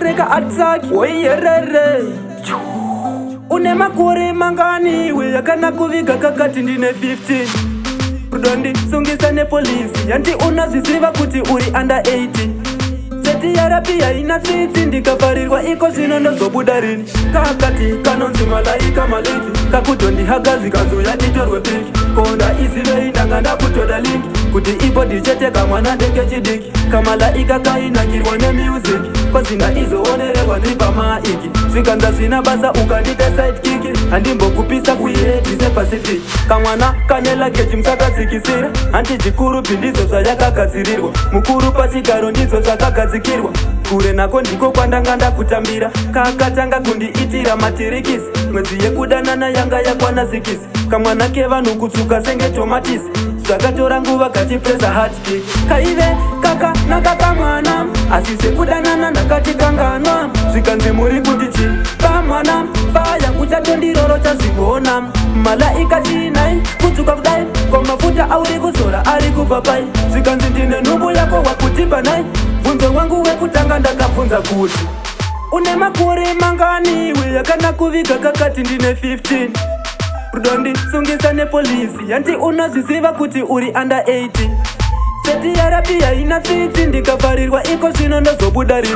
reka atsaki woiyerere. Une makore mangani we yakana kuviga kakati ndine 15. Rudondi sungisa ne polisi yanti unazisiva kuti uri under 18. Seti ya rapia ina tsitsi ndikafarirwa iko zino ndozobuda rini. Kakati kanonzi malaika maliki kakutondi hagazi kanzu yatitorwe piki. Konda isive indanganda kutoda linki kuti ibodi cheteka mwana ndenge chidiki. Kamalaika kainakirwa ne music kozina izoonererwa ndipa maiki. Zvikanza zvina basa ukandite sidekick handimbo kupisa kuiredise Pacific. Kamwana kane luggage musakadzikisira hanti chikuru pindizo zvayakagadzirirwa. Mukuru pachigaro ndidzo zvakagadzikirwa. Kure nako ndiko kwandanga ndakutambira. Kakatanga kundiitira matirikisi mwedzi yekudanana yanga yakwana 6. Kamwana kevanhu kutsuka senge tomatisi zvakatora nguva kachipresa hardkick. Kaive kaka nakaka mwana asi sekudanana ndakati kanganwa. Zvikanzi muri kuti chi pamwana faya uchatondiroro chazvigona. Malaika chinai kutsuka kudai kwamafuta auri kuzora ari kubva pai. Zvikanzi ndine nhumbu yako wakutipa nai. Bvunzo wangu wekutanga ndakabvunza kuti une makore mangani we yakana kuviga kakati ndine 15. Rudondi sungisa ne polisi yanti unazisiva kuti uri under 18. Seti ya rapia ina tsitsi ndikafarirwa iko zvino ndozobuda rini.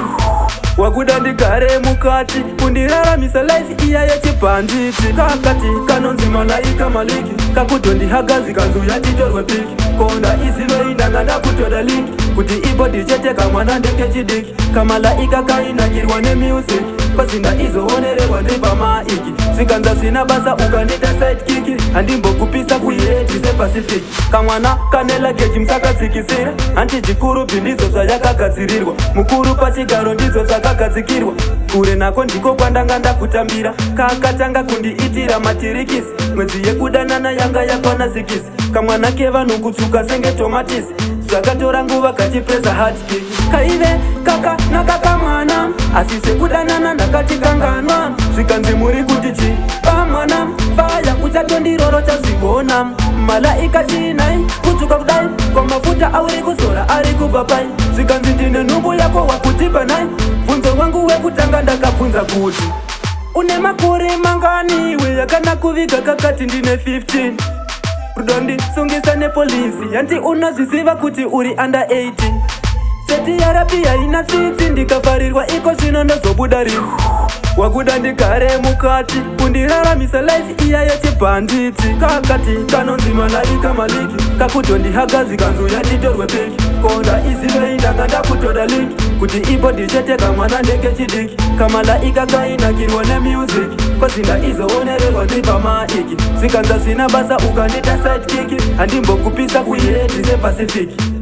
Wakuda ndigare mukati kundiraramisa life iya yechibhanditi. Kakati kanonzi malaika maliki kakutondi hagazi kanzu yatitorwe piki. Konda isive indanga ndakutoda linki kuti ibodi cheteka mwana ndenge chidiki. Kamalaika kainakirwa ne music kozina izoonererwa ndipa maiki. Zvikanza zvina basa ukandita sidekick handimbo kupisa kuiredise Pacific. Kamwana kane luggage musakadzikisira hanti chikuru pindizo zvayakagadzirirwa. Mukuru pachigaro ndidzo zvakagadzikirwa. Kure nako ndiko kwandanga ndakutambira. Kakatanga kundiitira matirikisi mwedzi yekudanana yanga yakwana 6. Kamwana kevanhu kutsuka senge tomatisi zvakatora nguva kachipresa hardkick. Kaive kaka nakaka mwana asi sekudanana ndakati kanganwa. Zvikanzi muri kuti chi pamwana faya uchatondiroro chazvigona. Malaika chinai kutsuka kudai kwamafuta auri kuzora ari kubva pai. Zvikanzi ndine nhumbu yako wakutipa nai. Bvunzo wangu wekutanga ndakabvunza kuti une makore mangani we yakana kuviga kakati ndine 15. Rudondi sungisa ne polisi yanti unazisiva kuti uri under 18. Seti ya rapia ina tsitsi ndikafarirwa iko zvino ndozobuda rini. Wakuda ndigare mukati kundiraramisa life iya yechibhanditi. Kakati kanonzi malaika maliki kakutondi hagazi kanzu yatitorwe piki. Konda isive indanga ndakutoda linki kuti ibodi cheteka mwana ndenge chidiki. Kamalaika kainakirwa ne music kozina izoonererwa ndipa maiki. Zvikanza zvina basa ukandita sidekick handimbo kupisa kuiredise Pacific.